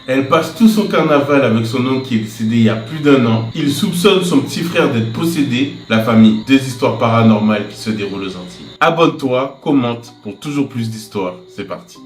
Elle passe tout son carnaval avec son oncle qui est décédé il y a plus d'1 an. Il soupçonne son petit frère d'être possédé. La famille, 2 histoires paranormales qui se déroulent aux Antilles. Abonne-toi, commente pour toujours plus d'histoires. C'est parti.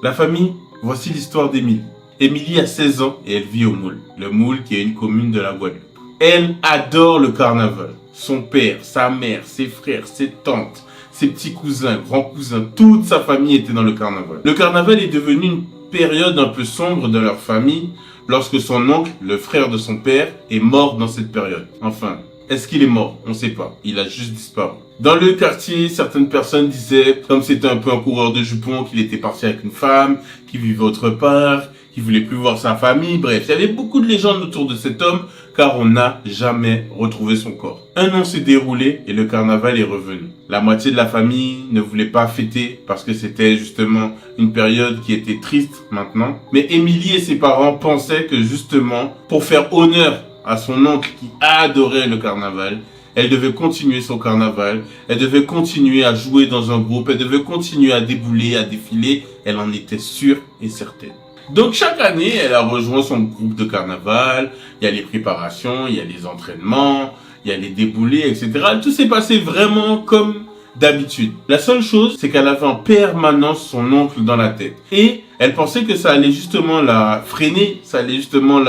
La famille, voici l'histoire d'Émilie. Émilie a 16 ans et elle vit au Moule. Le Moule qui est une commune de la Guadeloupe. Elle adore le carnaval. Son père, sa mère, ses frères, ses tantes, ses petits cousins, grands cousins, toute sa famille était dans le carnaval. Le carnaval est devenu une période un peu sombre de leur famille lorsque son oncle, le frère de son père, est mort dans cette période. Enfin, est-ce qu'il est mort? On ne sait pas. Il a juste disparu. Dans le quartier, certaines personnes disaient, comme c'était un peu un coureur de jupons, qu'il était parti avec une femme, qu'il vivait autre part, qu'il voulait plus voir sa famille. Bref, il y avait beaucoup de légendes autour de cet homme, car on n'a jamais retrouvé son corps. 1 an s'est déroulé et le carnaval est revenu. La moitié de la famille ne voulait pas fêter parce que c'était justement une période qui était triste maintenant. Mais Émilie et ses parents pensaient que justement, pour faire honneur à son oncle qui adorait le carnaval, elle devait continuer son carnaval, elle devait continuer à jouer dans un groupe, elle devait continuer à débouler, à défiler, elle en était sûre et certaine. Donc chaque année, elle a rejoint son groupe de carnaval, il y a les préparations, il y a les entraînements, il y a les déboulés, etc. Tout s'est passé vraiment comme d'habitude. La seule chose, c'est qu'elle avait en permanence son oncle dans la tête. Et elle pensait que ça allait justement la freiner, ça allait justement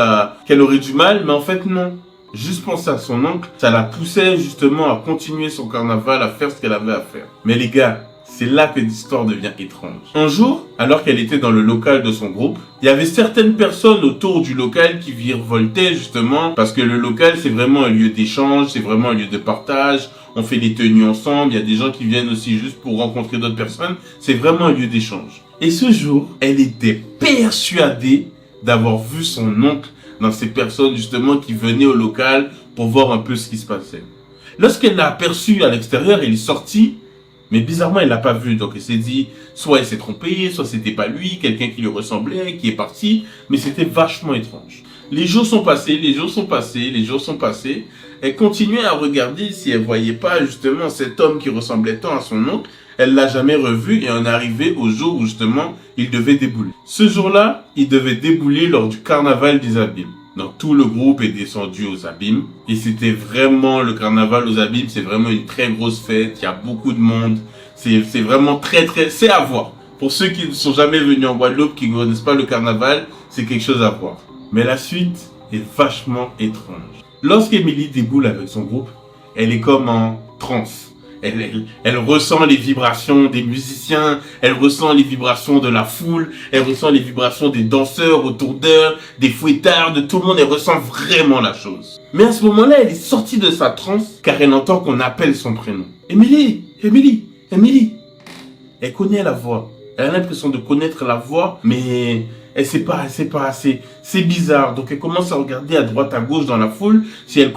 qu'elle aurait du mal, mais en fait non. Juste penser à son oncle, ça la poussait justement à continuer son carnaval, à faire ce qu'elle avait à faire. Mais les gars, c'est là que l'histoire devient étrange. Un jour, alors qu'elle était dans le local de son groupe, il y avait certaines personnes autour du local qui virevoltaient justement parce que le local, c'est vraiment un lieu d'échange, c'est vraiment un lieu de partage. On fait des tenues ensemble, il y a des gens qui viennent aussi juste pour rencontrer d'autres personnes. C'est vraiment un lieu d'échange. Et ce jour, elle était persuadée d'avoir vu son oncle dans ces personnes justement qui venaient au local pour voir un peu ce qui se passait. Lorsqu'elle l'a aperçu à l'extérieur, elle est sortie. Mais bizarrement, elle l'a pas vu. Donc, elle s'est dit, soit elle s'est trompée, soit c'était pas lui, quelqu'un qui lui ressemblait, qui est parti. Mais c'était vachement étrange. Les jours sont passés, les jours sont passés, les jours sont passés. Elle continuait à regarder si elle voyait pas justement cet homme qui ressemblait tant à son oncle. Elle l'a jamais revu et on est arrivé au jour où justement, il devait débouler. Ce jour-là, il devait débouler lors du carnaval des Abîmes. Donc tout le groupe est descendu aux Abîmes et c'était vraiment le carnaval aux Abîmes, c'est vraiment une très grosse fête, il y a beaucoup de monde, c'est vraiment c'est à voir. Pour ceux qui ne sont jamais venus en Guadeloupe, qui ne connaissent pas le carnaval, c'est quelque chose à voir. Mais la suite est vachement étrange. Lorsqu'Émilie déboule avec son groupe, elle est comme en transe. Elle ressent les vibrations des musiciens, elle ressent les vibrations de la foule, elle ressent les vibrations des danseurs autour d'elle, des fouettards, de tout le monde, elle ressent vraiment la chose. Mais à ce moment-là, elle est sortie de sa transe car elle entend qu'on appelle son prénom. Émilie, Émilie, Émilie. Elle connaît la voix. Elle a l'impression de connaître la voix, mais elle sait pas, c'est bizarre. Donc elle commence à regarder à droite, à gauche dans la foule, si elle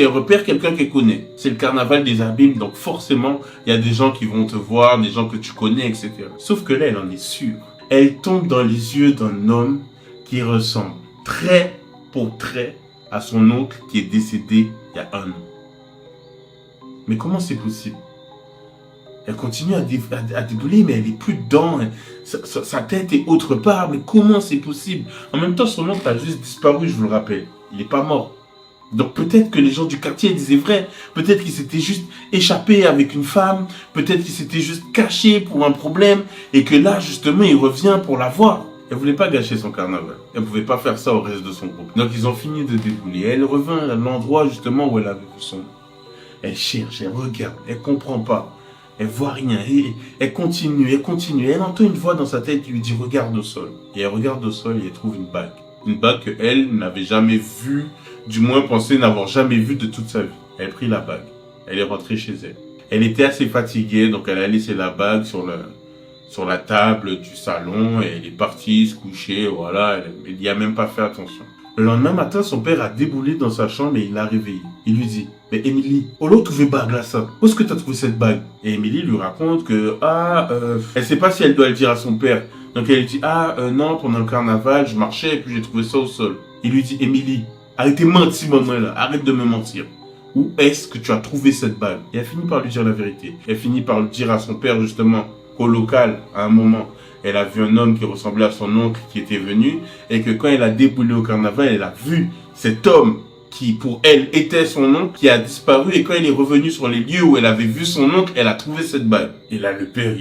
repère quelqu'un qu'elle connaît. C'est le carnaval des Abîmes, donc forcément, il y a des gens qui vont te voir, des gens que tu connais, etc. Sauf que là, elle en est sûre. Elle tombe dans les yeux d'un homme qui ressemble trait pour trait à son oncle qui est décédé il y a 1 an. Mais comment c'est possible? Elle continue à débouler, mais elle est plus dedans. Sa tête est autre part. Mais comment c'est possible? En même temps, son oncle a juste disparu, je vous le rappelle. Il n'est pas mort. Donc peut-être que les gens du quartier disaient vrai. Peut-être qu'il s'était juste échappé avec une femme. Peut-être qu'il s'était juste caché pour un problème. Et que là, justement, il revient pour la voir. Elle voulait pas gâcher son carnaval. Elle pouvait pas faire ça au reste de son groupe. Donc ils ont fini de débouler. Elle revint à l'endroit justement où elle avait vu son oncle. Elle cherche, elle regarde, elle comprend pas. Elle voit rien, elle continue. Elle entend une voix dans sa tête qui lui dit « Regarde au sol ». Et elle regarde au sol et elle trouve une bague. Une bague qu'elle n'avait jamais vue, du moins pensait n'avoir jamais vue de toute sa vie. Elle prit la bague. Elle est rentrée chez elle. Elle était assez fatiguée, donc elle a laissé la bague sur la table du salon et elle est partie se coucher, voilà. Elle n'y a même pas fait attention. Le lendemain matin, son père a déboulé dans sa chambre et il l'a réveillée. Il lui dit « Mais Émilie, où l'as trouvé bague là ça? Où est-ce que tu as trouvé cette bague ?» Et Émilie lui raconte que elle sait pas si elle doit le dire à son père. Donc elle dit « non, pendant le carnaval, je marchais et puis j'ai trouvé ça au sol. » Il lui dit « Émilie, arrête de mentir maman là, arrête de me mentir. Où est-ce que tu as trouvé cette bague ?» Et elle finit par lui dire la vérité. Elle finit par lui dire à son père justement qu'au local, à un moment, elle a vu un homme qui ressemblait à son oncle qui était venu, et que quand elle a déboulé au carnaval, elle a vu cet homme qui pour elle était son oncle, qui a disparu, et quand elle est revenue sur les lieux où elle avait vu son oncle, elle a trouvé cette bague. Et là, le père,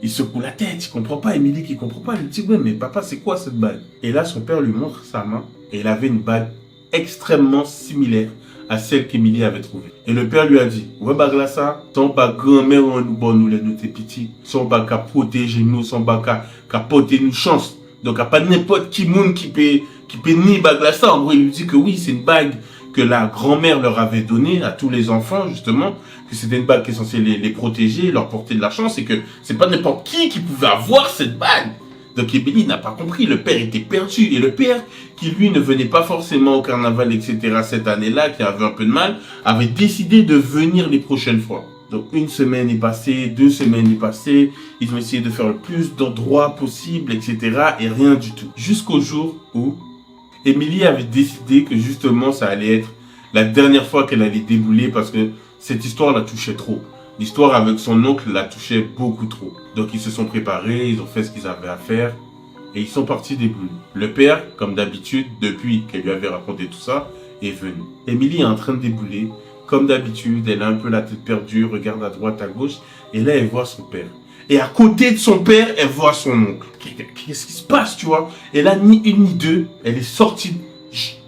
il secoue la tête, il comprend pas, Émilie qui comprend pas, elle lui dit, ouais, mais papa, c'est quoi cette bague? Et là, son père lui montre sa main, et il avait une bague extrêmement similaire à celle qu'Émilie avait trouvée. Et le père lui a dit, ouais, bague là, ça, son bague grand-mère, on nous, bon, nous, les nous, t'es petits, son bague a protégé nous, son bague a porté nous chance. Donc, à pas n'importe qui monde qui peut ni bague là, ça. En gros, il lui dit que oui, c'est une bague que la grand-mère leur avait donnée à tous les enfants, justement, que c'était une bague qui est censée les protéger, leur porter de la chance, et que c'est pas n'importe qui pouvait avoir cette bague. Donc Émilie n'a pas compris, le père était perdu, et le père, qui lui ne venait pas forcément au carnaval, etc. cette année-là, qui avait un peu de mal, avait décidé de venir les prochaines fois. Donc une semaine est passée, 2 semaines est passée, ils ont essayé de faire le plus d'endroits possible, etc. et rien du tout. Jusqu'au jour où Émilie avait décidé que justement ça allait être la dernière fois qu'elle allait débouler parce que cette histoire la touchait trop. L'histoire avec son oncle la touchait beaucoup trop. Donc ils se sont préparés, ils ont fait ce qu'ils avaient à faire et ils sont partis débouler. Le père, comme d'habitude, depuis qu'elle lui avait raconté tout ça, est venu. Émilie est en train de débouler. Comme d'habitude, elle a un peu la tête perdue, regarde à droite, à gauche, et là elle voit son père. Et à côté de son père, elle voit son oncle. Qu'est-ce qui se passe, tu vois? Et là, ni une ni deux, elle est sortie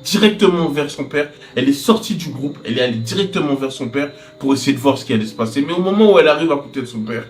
directement vers son père. Elle est sortie du groupe, elle est allée directement vers son père pour essayer de voir ce qui allait se passer. Mais au moment où elle arrive à côté de son père,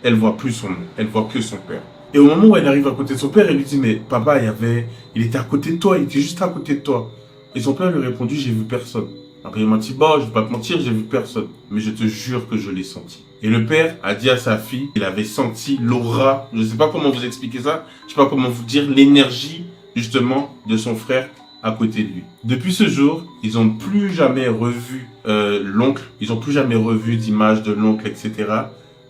elle voit plus son oncle, elle voit que son père. Et au moment où elle arrive à côté de son père, elle lui dit, mais papa, il était à côté de toi, il était juste à côté de toi. Et son père lui a répondu, j'ai vu personne. Après il m'a dit, bah, je vais pas te mentir, j'ai vu personne. Mais je te jure que je l'ai senti. Et le père a dit à sa fille qu'il avait senti l'aura, je ne sais pas comment vous expliquer ça, je ne sais pas comment vous dire, l'énergie, justement, de son frère à côté de lui. Depuis ce jour, ils n'ont plus jamais revu l'oncle, ils n'ont plus jamais revu d'image de l'oncle, etc.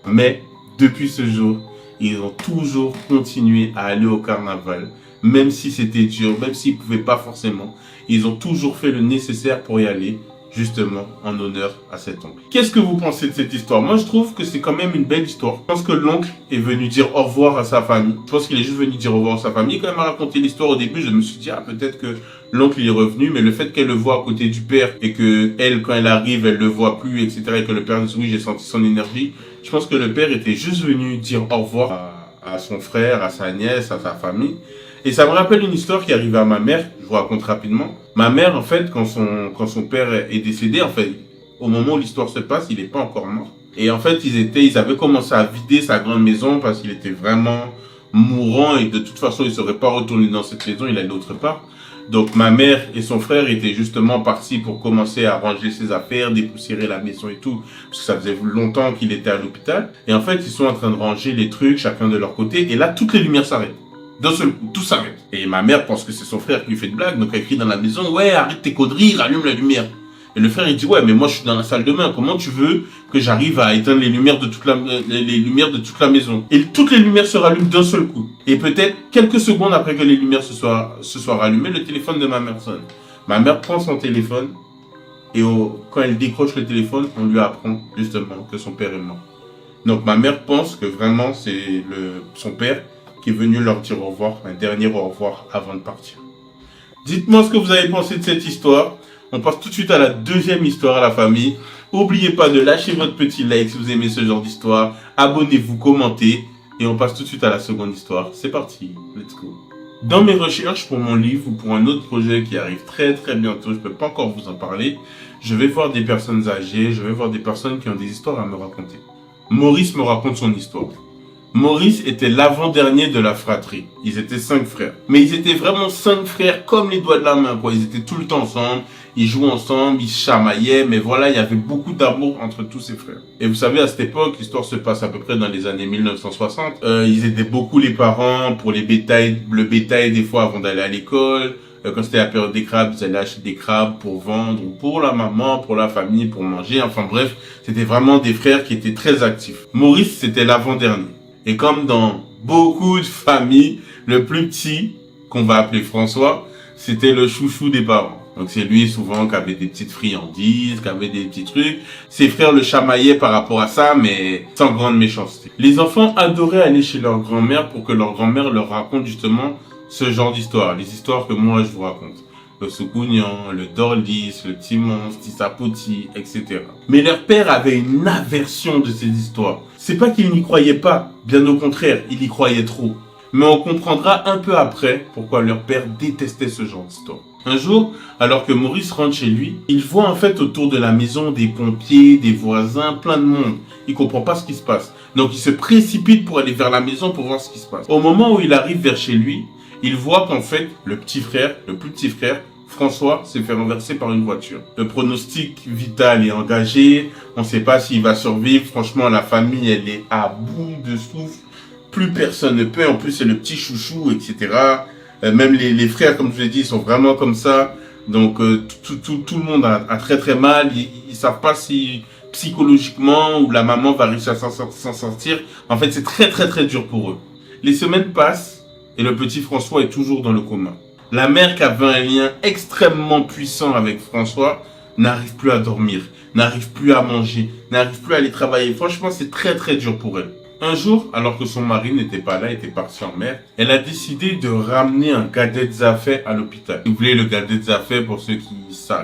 Mais, depuis ce jour, ils ont toujours continué à aller au carnaval, même si c'était dur, même s'ils ne pouvaient pas forcément. Ils ont toujours fait le nécessaire pour y aller, justement en honneur à cet oncle. Qu'est-ce que vous pensez de cette histoire? Moi, je trouve que c'est quand même une belle histoire. Je pense que l'oncle est venu dire au revoir à sa famille. Je pense qu'il est juste venu dire au revoir à sa famille. Quand elle m'a raconté l'histoire au début, je me suis dit, ah, peut-être que l'oncle est revenu, mais le fait qu'elle le voit à côté du père et que elle, quand elle arrive, elle le voit plus, etc., et que le père dit, oui, j'ai senti son énergie, je pense que le père était juste venu dire au revoir à son frère, à sa nièce, à sa famille. Et ça me rappelle une histoire qui est arrivée à ma mère, je vous raconte rapidement. Ma mère, en fait, quand son père est décédé, en fait, au moment où l'histoire se passe, il n'est pas encore mort. Et en fait, ils avaient commencé à vider sa grande maison parce qu'il était vraiment mourant et de toute façon, il ne serait pas retourné dans cette maison, il allait autre part. Donc ma mère et son frère étaient justement partis pour commencer à ranger ses affaires, dépoussiérer la maison et tout, parce que ça faisait longtemps qu'il était à l'hôpital. Et en fait, ils sont en train de ranger les trucs, chacun de leur côté, et là, toutes les lumières s'arrêtent. D'un seul coup, tout s'arrête. Et ma mère pense que c'est son frère qui lui fait de blague, donc elle crie dans la maison, ouais, arrête tes conneries, rallume la lumière. Et le frère, il dit, ouais, mais moi, je suis dans la salle de bain, comment tu veux que j'arrive à éteindre les lumières de toute la maison? Et toutes les lumières se rallument d'un seul coup. Et peut-être quelques secondes après que les lumières se soient rallumées, le téléphone de ma mère sonne. Ma mère prend son téléphone, et quand elle décroche le téléphone, on lui apprend, justement, que son père est mort. Donc ma mère pense que vraiment, c'est son père qui est venu leur dire au revoir, un dernier au revoir avant de partir. Dites-moi ce que vous avez pensé de cette histoire. On passe tout de suite à la deuxième histoire à la famille. N'oubliez pas de lâcher votre petit like si vous aimez ce genre d'histoire. Abonnez-vous, commentez. Et on passe tout de suite à la seconde histoire. C'est parti, let's go. Dans mes recherches pour mon livre ou pour un autre projet qui arrive très très bientôt, je ne peux pas encore vous en parler, je vais voir des personnes âgées, je vais voir des personnes qui ont des histoires à me raconter. Maurice me raconte son histoire. Maurice était l'avant-dernier de la fratrie. Ils étaient 5 frères. Mais ils étaient vraiment 5 frères comme les doigts de la main, quoi. Ils étaient tout le temps ensemble, ils jouaient ensemble, ils se chamaillaient, mais voilà, il y avait beaucoup d'amour entre tous ces frères. Et vous savez, à cette époque, l'histoire se passe à peu près dans les années 1960. Ils aidaient beaucoup les parents pour le bétail des fois avant d'aller à l'école. Quand c'était la période des crabes, ils allaient acheter des crabes pour vendre, ou pour la maman, pour la famille, pour manger. Enfin bref, c'était vraiment des frères qui étaient très actifs. Maurice, c'était l'avant-dernier. Et comme dans beaucoup de familles, le plus petit, qu'on va appeler François, c'était le chouchou des parents. Donc c'est lui souvent qui avait des petites friandises, qui avait des petits trucs. Ses frères le chamaillaient par rapport à ça, mais sans grande méchanceté. Les enfants adoraient aller chez leur grand-mère pour que leur grand-mère leur raconte justement ce genre d'histoires. Les histoires que moi je vous raconte. Le Soukounian, le Dorlis, le petit monstre, Tissapoti, etc. Mais leur père avait une aversion de ces histoires. C'est pas qu'il n'y croyait pas, bien au contraire, il y croyait trop. Mais on comprendra un peu après pourquoi leur père détestait ce genre d'histoire. Un jour, alors que Maurice rentre chez lui, il voit en fait autour de la maison des pompiers, des voisins, plein de monde. Il comprend pas ce qui se passe. Donc il se précipite pour aller vers la maison pour voir ce qui se passe. Au moment où il arrive vers chez lui, il voit qu'en fait, le plus petit frère, François, s'est fait renverser par une voiture. Le pronostic vital est engagé. On ne sait pas s'il va survivre. Franchement, la famille, elle est à bout de souffle. Plus personne ne peut. En plus, c'est le petit chouchou, etc. Même les frères, comme je l'ai dit, sont vraiment comme ça. Donc, tout le monde a très très mal. Ils savent pas si psychologiquement ou la maman va réussir à s'en sortir. En fait, c'est très très très dur pour eux. Les semaines passent. Et le petit François est toujours dans le coma. La mère qui avait un lien extrêmement puissant avec François n'arrive plus à dormir, n'arrive plus à manger, n'arrive plus à aller travailler. Franchement, c'est très très dur pour elle. Un jour, alors que son mari n'était pas là, était parti en mer, elle a décidé de ramener un Gadet Zafé à l'hôpital. Si vous voulez, le Gadet Zafé, pour ceux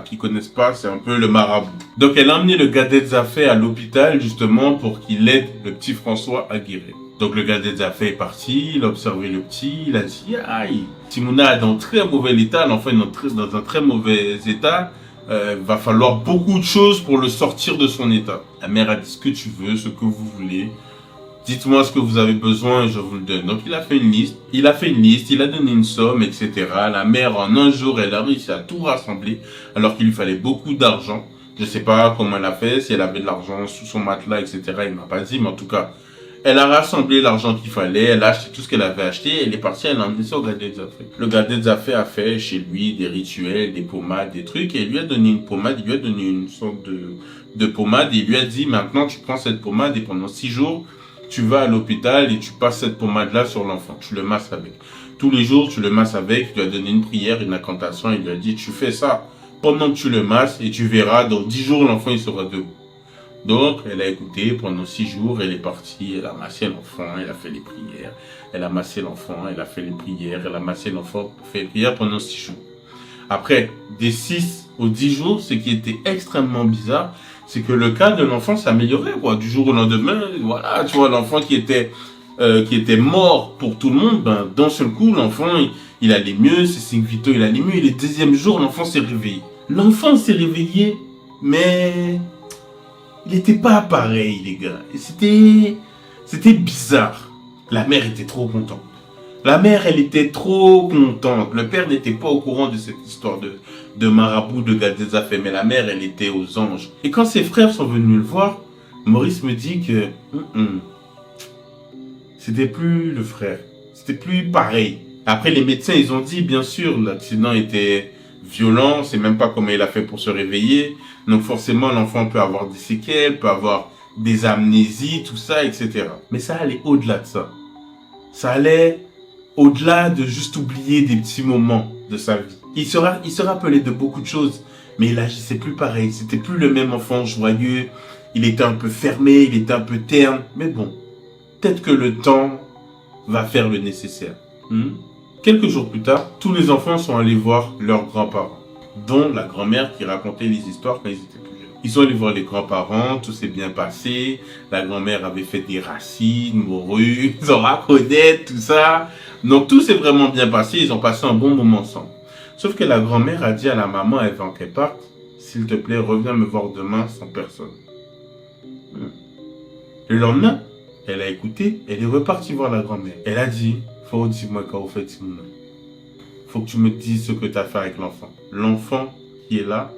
qui connaissent pas, c'est un peu le marabout. Donc elle a emmené le Gadet Zafé à l'hôpital justement pour qu'il aide le petit François à guérir. Donc le Gadet Zafé est parti, il a observé le petit, il a dit « Aïe, Timouna est dans très mauvais état, l'enfant est dans un très mauvais état, va falloir beaucoup de choses pour le sortir de son état. » La mère a dit « Ce que tu veux, ce que vous voulez, dites-moi ce que vous avez besoin et je vous le donne. » Donc il a fait une liste, il a donné une somme, etc. La mère en un jour, elle a réussi à tout rassembler alors qu'il lui fallait beaucoup d'argent. Je sais pas comment elle a fait, si elle avait de l'argent sous son matelas, etc. Il m'a pas dit, mais en tout cas... Elle a rassemblé l'argent qu'il fallait, elle a acheté tout ce qu'elle avait acheté, elle est partie, elle a emmené ça au Gadet Zafé. Le Gadet Zafé a fait chez lui des rituels, des pommades, des trucs, et il lui a donné une pommade, il lui a donné une sorte de pommade, et il lui a dit, maintenant tu prends cette pommade, et pendant 6 jours, tu vas à l'hôpital et tu passes cette pommade-là sur l'enfant, tu le masses avec. Tous les jours, tu le masses avec, il lui a donné une prière, une incantation, il lui a dit, tu fais ça pendant que tu le masses, et tu verras, dans 10 jours, l'enfant, il sera debout. Donc, elle a écouté pendant 6 jours, elle est partie, elle a massé l'enfant, elle a fait les prières, elle a massé l'enfant, elle a fait les prières, elle a massé l'enfant, fait les prières pendant 6 jours. Après, des 6 aux 10 jours, ce qui était extrêmement bizarre, c'est que le cas de l'enfant s'améliorait, quoi. Du jour au lendemain, voilà, tu vois, l'enfant qui était mort pour tout le monde, ben, d'un seul coup, l'enfant, il allait mieux, ses signes vitaux, il allait mieux, et le 2e jour, l'enfant s'est réveillé. L'enfant s'est réveillé, mais... il n'était pas pareil, les gars. C'était bizarre. La mère était trop contente. La mère, elle était trop contente. Le père n'était pas au courant de cette histoire de marabout, de Gadet Zafé. Mais la mère, elle était aux anges. Et quand ses frères sont venus le voir, Maurice me dit que... c'était plus le frère. C'était plus pareil. Après, les médecins, ils ont dit, bien sûr, l'accident était violent. C'est même pas comment il a fait pour se réveiller. Donc forcément, l'enfant peut avoir des séquelles, peut avoir des amnésies, tout ça, etc. Mais ça allait au-delà de ça. Ça allait au-delà de juste oublier des petits moments de sa vie. Il se rappelait de beaucoup de choses, mais il agissait plus pareil. C'était plus le même enfant joyeux. Il était un peu fermé, il était un peu terne. Mais bon, peut-être que le temps va faire le nécessaire. Quelques jours plus tard, tous les enfants sont allés voir leurs grands-parents, dont la grand-mère qui racontait les histoires quand ils étaient plus jeunes. Ils sont allés voir les grands-parents, tout s'est bien passé. La grand-mère avait fait des racines, morues, ils ont raconté tout ça. Donc tout s'est vraiment bien passé, ils ont passé un bon moment ensemble. Sauf que la grand-mère a dit à la maman avant qu'elle parte, s'il te plaît, reviens me voir demain sans personne. Le lendemain, elle a écouté, elle est repartie voir la grand-mère. Elle a dit, faut dis-moi quand vous faites Timouna. Faut que tu me dises ce que tu as fait avec l'enfant. L'enfant qui est là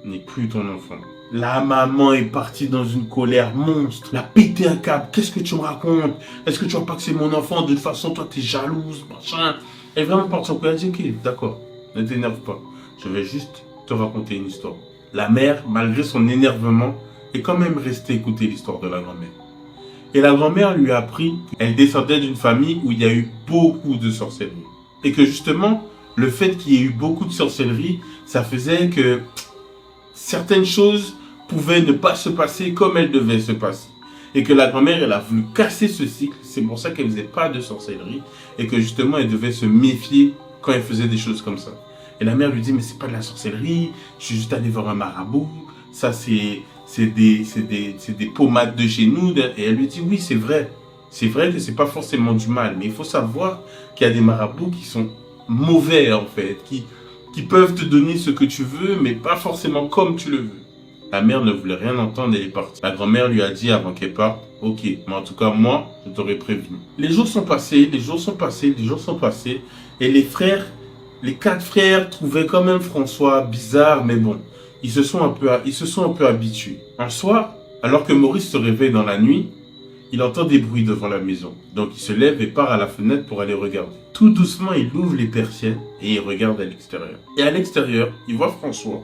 n'est plus ton enfant. La maman est partie dans une colère monstre. Elle a pété un câble. Qu'est-ce que tu me racontes? Est-ce que tu vois pas que c'est mon enfant? De toute façon, toi, t'es jalouse, machin. Elle est vraiment partie en colère. Elle a dit, ok, d'accord, ne t'énerve pas. Je vais juste te raconter une histoire. La mère, malgré son énervement, est quand même restée écouter l'histoire de la grand-mère. Et la grand-mère lui a appris qu'elle descendait d'une famille où il y a eu beaucoup de sorcellerie. Et que justement, le fait qu'il y ait eu beaucoup de sorcellerie, ça faisait que certaines choses pouvaient ne pas se passer comme elles devaient se passer. Et que la grand-mère, elle a voulu casser ce cycle. C'est pour ça qu'elle faisait pas de sorcellerie. Et que justement, elle devait se méfier quand elle faisait des choses comme ça. Et la mère lui dit, mais c'est pas de la sorcellerie. Je suis juste allé voir un marabout. Ça, c'est des pommades de chez nous. Et elle lui dit, oui, c'est vrai. C'est vrai que c'est pas forcément du mal. Mais il faut savoir qu'il y a des marabouts qui sont mauvais, en fait. Qui peuvent te donner ce que tu veux, mais pas forcément comme tu le veux. La mère ne voulait rien entendre et elle est partie. La grand-mère lui a dit avant qu'elle parte, ok, mais en tout cas, moi, je t'aurais prévenu. Les jours sont passés, les jours sont passés, les jours sont passés. Et les 4 frères trouvaient quand même François bizarre, mais bon, ils se sont un peu habitués. Un soir, alors que Maurice se réveille dans la nuit, il entend des bruits devant la maison. Donc il se lève et part à la fenêtre pour aller regarder. Tout doucement, il ouvre les persiennes et il regarde à l'extérieur. Et à l'extérieur, il voit François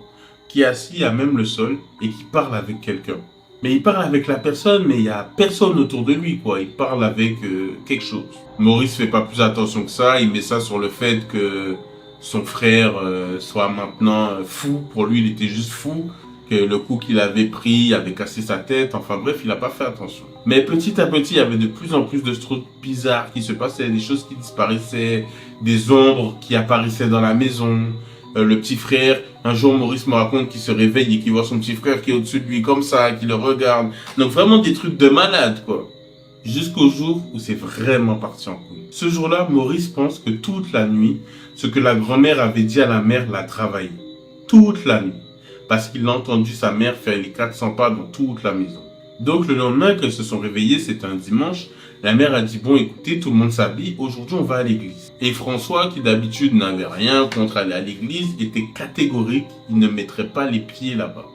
qui est assis à même le sol et qui parle avec quelqu'un. Mais il parle avec la personne, mais il n'y a personne autour de lui, quoi. Il parle avec quelque chose. Maurice fait pas plus attention que ça. Il met ça sur le fait que son frère soit maintenant fou. Pour lui, il était juste fou. Que le coup qu'il avait pris avait cassé sa tête. Enfin bref, il n'a pas fait attention. Mais petit à petit, il y avait de plus en plus de trucs bizarres qui se passaient. Des choses qui disparaissaient. Des ombres qui apparaissaient dans la maison. Le petit frère, un jour Maurice me raconte qu'il se réveille et qu'il voit son petit frère qui est au-dessus de lui comme ça, qui le regarde. Donc vraiment des trucs de malade, quoi. Jusqu'au jour où c'est vraiment parti en couille. Ce jour-là, Maurice pense que toute la nuit, ce que la grand-mère avait dit à la mère l'a travaillé. Toute la nuit. Parce qu'il a entendu sa mère faire les 400 pas dans toute la maison. Donc le lendemain, quand ils se sont réveillés, c'était un dimanche, la mère a dit, bon écoutez, tout le monde s'habille, aujourd'hui on va à l'église. Et François, qui d'habitude n'avait rien contre aller à l'église, était catégorique, il ne mettrait pas les pieds là-bas.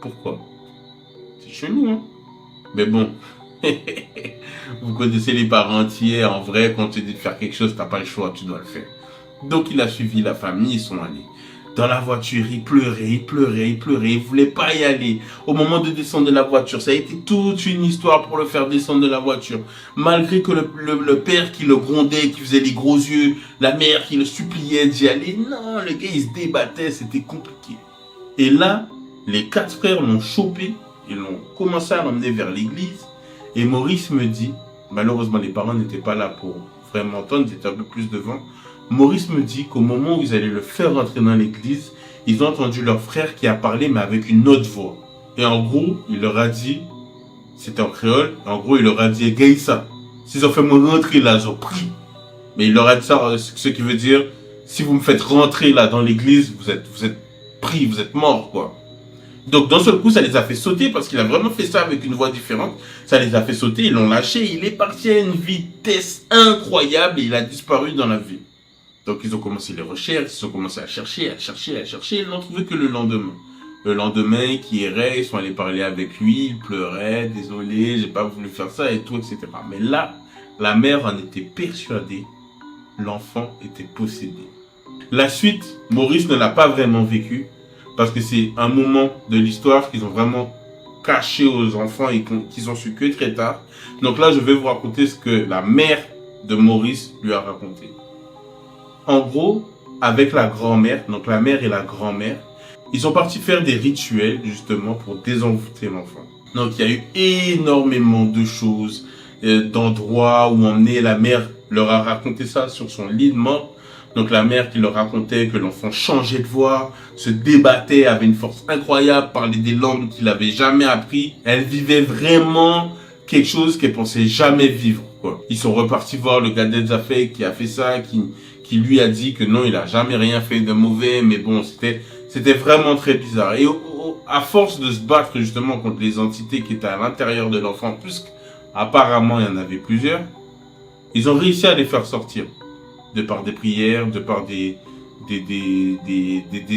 Pourquoi? C'est chelou, hein? Mais bon, vous connaissez les parents entiers, en vrai, quand tu dis de faire quelque chose, t'as pas le choix, tu dois le faire. Donc il a suivi la famille, ils sont allés. Dans la voiture, il pleurait, il voulait pas y aller. Au moment de descendre de la voiture, ça a été toute une histoire pour le faire descendre de la voiture. Malgré que le père qui le grondait, qui faisait les gros yeux, la mère qui le suppliait d'y aller, non, le gars il se débattait, c'était compliqué. Et là, les 4 frères l'ont chopé, ils l'ont commencé à l'emmener vers l'église. Et Maurice me dit, malheureusement les parents n'étaient pas là pour vraiment entendre, ils étaient un peu plus devant. Maurice me dit qu'au moment où ils allaient le faire rentrer dans l'église, ils ont entendu leur frère qui a parlé, mais avec une autre voix. Et en gros, il leur a dit, c'était en créole, en gros, il leur a dit, gay ça. S'ils ont fait me rentrer là, ils ont pris. Mais il leur a dit ça, ce qui veut dire, si vous me faites rentrer là dans l'église, vous êtes pris, vous êtes mort, quoi. Donc d'un seul coup, ça les a fait sauter parce qu'il a vraiment fait ça avec une voix différente. Ça les a fait sauter, ils l'ont lâché, il est parti à une vitesse incroyable et il a disparu dans la ville. Donc ils ont commencé les recherches, ils ont commencé à chercher, ils n'ont trouvé que le lendemain. Le lendemain, qui errait, ils sont allés parler avec lui, il pleurait, désolé, j'ai pas voulu faire ça et tout, etc. Mais là, la mère en était persuadée, l'enfant était possédé. La suite, Maurice ne l'a pas vraiment vécu, parce que c'est un moment de l'histoire qu'ils ont vraiment caché aux enfants et qu'ils ont su que très tard. Donc là, je vais vous raconter ce que la mère de Maurice lui a raconté. En gros, avec la grand-mère, donc la mère et la grand-mère, ils sont partis faire des rituels justement pour désenvoûter l'enfant. Donc il y a eu énormément de choses, d'endroits où emmener. La mère leur a raconté ça sur son lit de mort. Donc la mère qui leur racontait que l'enfant changeait de voix, se débattait, avait une force incroyable, parlait des langues qu'il n'avait jamais appris. Elle vivait vraiment quelque chose qu'elle pensait jamais vivre, quoi. Ils sont repartis voir le gars des affaires qui a fait ça, qui lui a dit que non, il a jamais rien fait de mauvais, mais bon, c'était vraiment très bizarre. Et à force de se battre justement contre les entités qui étaient à l'intérieur de l'enfant, puisqu'apparemment il y en avait plusieurs, ils ont réussi à les faire sortir. De par des prières, de par des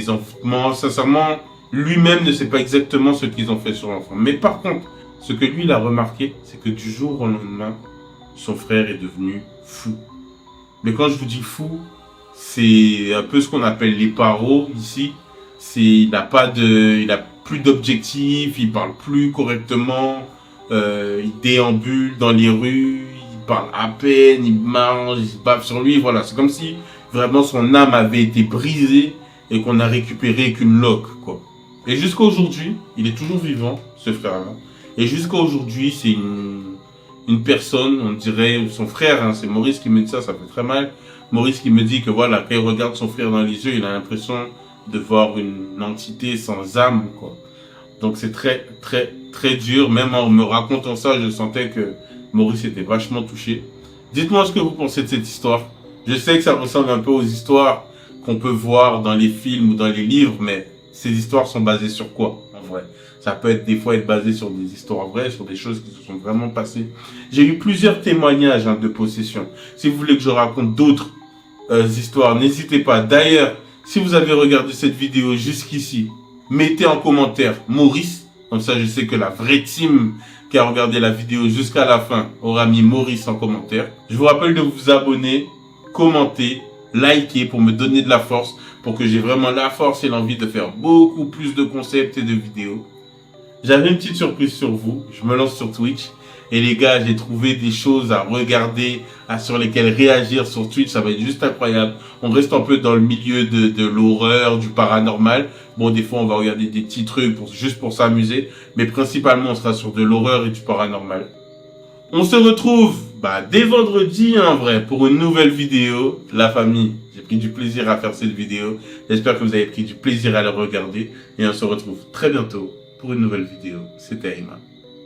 envoûtements. Sincèrement, lui-même ne sait pas exactement ce qu'ils ont fait sur l'enfant. Mais par contre, ce que lui, il a remarqué, c'est que du jour au lendemain, son frère est devenu fou. Mais quand je vous dis fou, c'est un peu ce qu'on appelle les paros ici. Il a plus d'objectif, il parle plus correctement, il déambule dans les rues, il parle à peine, il mange, il se bave sur lui, voilà. C'est comme si vraiment son âme avait été brisée et qu'on a récupéré qu'une loque, quoi. Et jusqu'à aujourd'hui, il est toujours vivant, ce frère-là. Et jusqu'à aujourd'hui, c'est une personne, on dirait, son frère, hein, c'est Maurice qui me dit ça fait très mal. Maurice qui me dit que voilà, quand il regarde son frère dans les yeux, il a l'impression de voir une entité sans âme, quoi. Donc c'est très, très, très dur. Même en me racontant ça, je sentais que Maurice était vachement touché. Dites-moi ce que vous pensez de cette histoire. Je sais que ça ressemble un peu aux histoires qu'on peut voir dans les films ou dans les livres, mais ces histoires sont basées sur quoi, en vrai? Ça peut être des fois être basé sur des histoires vraies, sur des choses qui se sont vraiment passées. J'ai eu plusieurs témoignages de possession. Si vous voulez que je raconte d'autres histoires, n'hésitez pas. D'ailleurs, si vous avez regardé cette vidéo jusqu'ici, mettez en commentaire Maurice. Comme ça, je sais que la vraie team qui a regardé la vidéo jusqu'à la fin aura mis Maurice en commentaire. Je vous rappelle de vous abonner, commenter, liker pour me donner de la force, pour que j'ai vraiment la force et l'envie de faire beaucoup plus de concepts et de vidéos. J'avais une petite surprise sur vous. Je me lance sur Twitch. Et les gars, j'ai trouvé des choses à regarder, sur lesquelles réagir sur Twitch. Ça va être juste incroyable. On reste un peu dans le milieu de l'horreur, du paranormal. Bon, des fois, on va regarder des petits trucs juste pour s'amuser. Mais principalement, on sera sur de l'horreur et du paranormal. On se retrouve dès vendredi, en vrai, pour une nouvelle vidéo. La famille, j'ai pris du plaisir à faire cette vidéo. J'espère que vous avez pris du plaisir à la regarder. Et on se retrouve très bientôt pour une nouvelle vidéo. C'était Ayman.